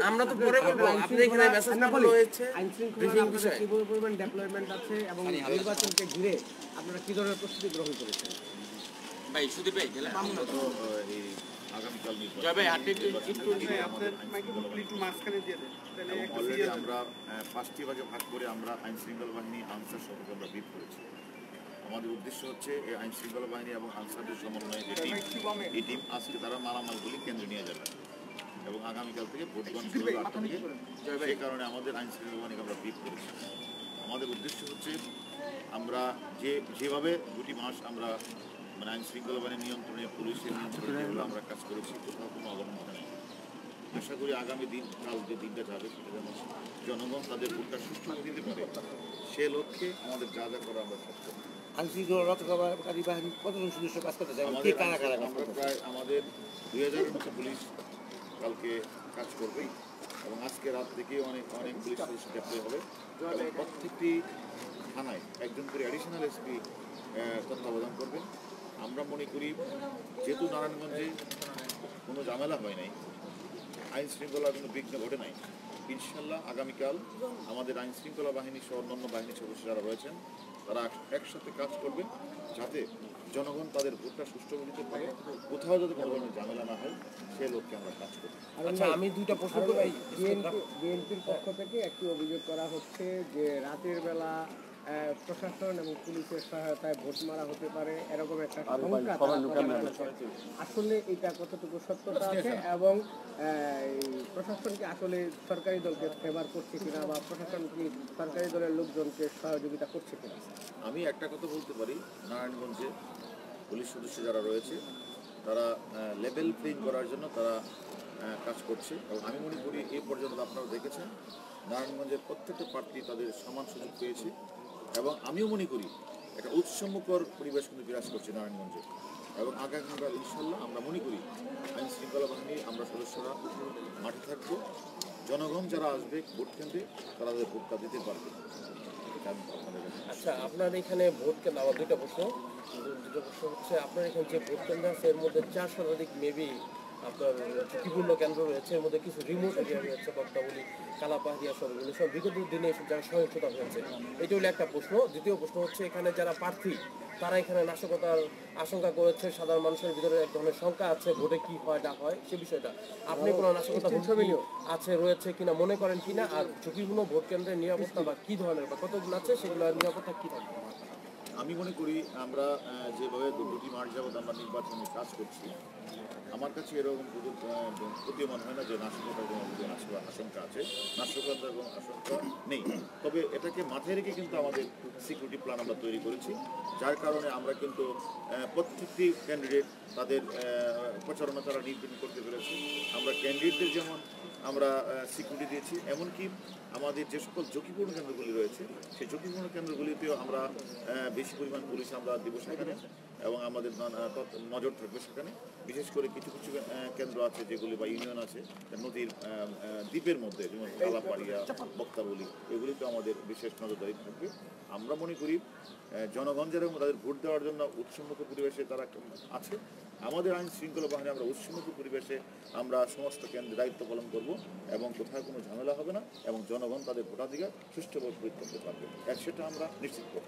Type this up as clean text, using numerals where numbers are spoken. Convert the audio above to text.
আমরা তো পরে করব আপনি এখানে মেসেজ হয়েছে ব্রিফিং বিষয় কিভাবে করবেন ডেপ্লয়মেন্ট আছে এবং নির্বাচনকে ঘিরে আপনারা কি ধরনের প্রস্তুতি গ্রহণ করেছেন ভাই সুদীপ ভাই আমরা তো এই আগামী কাল নির্বাচন জয় ভাই হাতে একটু আপনাদের মাইক্রোফোন একটু মাঝখানে দিয়ে দেন তাহলে অলরেডি আমরা পাঁচটি ভাগে ভাগ করে আমরা আইন শৃঙ্খলা বাহিনী আনসার সহযোগে আমরা ব্রিফ করেছি। আমাদের উদ্দেশ্য হচ্ছে এই আইন শৃঙ্খলা বাহিনী এবং আনসারদের সমন্বয়ে যে টিম এই টিম আজকে তারা মালামালগুলি কেন্দ্রে নিয়ে যাবে এবং আগামীকাল থেকে ভোট গ্রহণ শুরু হবে 8টা থেকে। সেই কারণে আমাদের আইন শৃঙ্খলা বাহিনীকে আমরা ব্রিফ করেছি। আমাদের উদ্দেশ্য হচ্ছে আমরা যেভাবে 2টি মাস আমরা মানে আইন শৃঙ্খলা বাহিনীর নিয়ন্ত্রণে পুলিশের নিয়ন্ত্রণে যেগুলো আমরা কাজ করেছি কোথাও কোনো অবনতি নেই। আশা করি আগামী দিন কাল যে দিনটা যাবে সেটা যেন জনগণ তাদের ভোটটা সুষ্ঠুভাবে দিতে পারে সে লক্ষ্যে আমাদের যা যা করা আমরা কাজ করব। আইন শৃঙ্খলা রক্ষাকারী বাহিনী কতজন সদস্য কাজ করতে চাই? আমরা প্রায় আমাদের 2000-এর মতো পুলিশ কালকে কাজ করবে এবং আজকে রাত থেকে অনেক পুলিশ সদস্য ডেপ্লয় হবে এবং প্রত্যেকটি থানায় একজন করে অ্যাডিশনাল এসপি তত্ত্বাবধান করবেন। আমরা মনে করি যেহেতু নারায়ণগঞ্জে কোনো ঝামেলা হয় নাই, আইন শৃঙ্খলা কোনো বিঘ্ন ঘটে নাই, ইনশাল্লাহ আগামীকাল আমাদের আইন শৃঙ্খলা বাহিনী সহ অন্যান্য বাহিনীর সদস্য যারা রয়েছেন তারা একসাথে কাজ করবে যাতে জনগণ তাদের ভোটটা সুষ্ঠুভাবে দিতে পারে, কোথাও যাতে কোনো ধরনের ঝামেলা না হয় সে লক্ষ্যে আমরা কাজ করি। আচ্ছা, আমি দুইটা প্রশ্ন করি। বিএনপির পক্ষ থেকে একটি অভিযোগ করা হচ্ছে যে রাতের বেলা প্রশাসন এবং পুলিশের সহায়তায় ভোট মারা হতে পারে, এরকম একটা আসলে এটা কতটুকু সত্যতা আছে এবং প্রশাসন কি আসলে সরকারি দলকে ফেভার করছে কিনা বা প্রশাসন কি সরকারি দলের লোকজনকে সহযোগিতা করছে কিনা? আমি একটা কথা বলতে পারি, নারায়ণগঞ্জে পুলিশ সদস্য যারা রয়েছে তারা লেভেল প্লেইং করার জন্য তারা কাজ করছে এবং আমি মনে করি এই পর্যন্ত আপনারা দেখেছেন নারায়ণগঞ্জের প্রত্যেকটা প্রার্থী তাদের সমান সুযোগ পেয়েছে এবং আমিও মনে করি একটা উৎসবমুখর পরিবেশ কিন্তু বিরাজ করছে নারায়ণগঞ্জে এবং আগামীকাল ইনশাল্লাহ আমরা মনে করি আইন শৃঙ্খলা বাহিনী আমরা সদস্যরা মাঠে থাকবো, জনগণ যারা আসবে ভোট কেন্দ্রে তারা তাদের ভোটটা দিতে পারবে। আচ্ছা, আপনার এখানে ভোট কেন্দ্র, আমার দুটো প্রশ্ন হচ্ছে আপনার এখানে যে ভোট কেন্দ্র আছে এর মধ্যে 4 শতাধিক মেবি আপনার ঝুঁকিপূর্ণ কেন্দ্র রয়েছে, এর মধ্যে কিছু রিমোট এরিয়া রয়েছে, বক্তাবলী কালাপাহাড়িয়া সব এগুলো সব বিগত দিনে এসব যারা সহিংসতা হয়েছে, এটা হলো একটা প্রশ্ন। দ্বিতীয় প্রশ্ন হচ্ছে এখানে যারা প্রার্থী তারা এখানে নাশকতার আশঙ্কা করেছে, সাধারণ মানুষের ভিতরে এক ধরনের শঙ্কা আছে ভোটে কি হয় না হয় সে বিষয়টা আপনি কোনো নাশকতা আছে রয়েছে কিনা মনে করেন কিনা, আর ঝুঁকিপূর্ণ ভোট কেন্দ্রের নিরাপত্তা বা কী ধরনের বা কতদিন আছে সেগুলোর নিরাপত্তা কী থাকবে? আমি মনে করি আমরা যেভাবে 2টি মাস যাবৎ আমরা নির্বাচনে কাজ করছি, আমার কাছে এরকম প্রতীয়মান হয় না যে নাশকতার কোনো আশঙ্কা আছে। নাশকতার কোনো আশঙ্কা নেই, তবে এটাকে মাথায় রেখে কিন্তু আমাদের সিকিউরিটি প্ল্যান আমরা তৈরি করেছি, যার কারণে আমরা কিন্তু প্রত্যেকটি ক্যান্ডিডেট তাদের প্রচারণা তারা নির্বাচন করতে পেরেছি। আমরা ক্যান্ডিডেটদের যেমন আমরা সিকিউরিটি দিয়েছি, এমনকি আমাদের যে সকল ঝুঁকিপূর্ণ কেন্দ্রগুলি রয়েছে সেই ঝুঁকিপূর্ণ কেন্দ্রগুলিতেও আমরা বেশি পরিমাণ পুলিশ আমরা দেব সেখানে এবং আমাদের নজর থাকবে সেখানে। বিশেষ করে কিছু কিছু কেন্দ্র আছে যেগুলি বা ইউনিয়ন আছে নদীর দ্বীপের মধ্যে, যেমন কালাপাড়িয়া, বক্তাবলী, এগুলিতে আমাদের বিশেষ নজরদারি থাকবে। আমরা মনে করি জনগণ যেরকম তাদের ভোট দেওয়ার জন্য উৎসবমুখ পরিবেশে তারা আছে, আমাদের আইন শৃঙ্খলা বাহিনী আমরা উৎসবমুখ পরিবেশে আমরা সমস্ত কেন্দ্রে দায়িত্ব পালন করব এবং কোথাও কোনো ঝামেলা হবে না এবং জনগণ তাদের ভোটাধিকার সুষ্ঠুভাবে প্রয়োগ করতে পারবে, সেটা আমরা নিশ্চিত করব।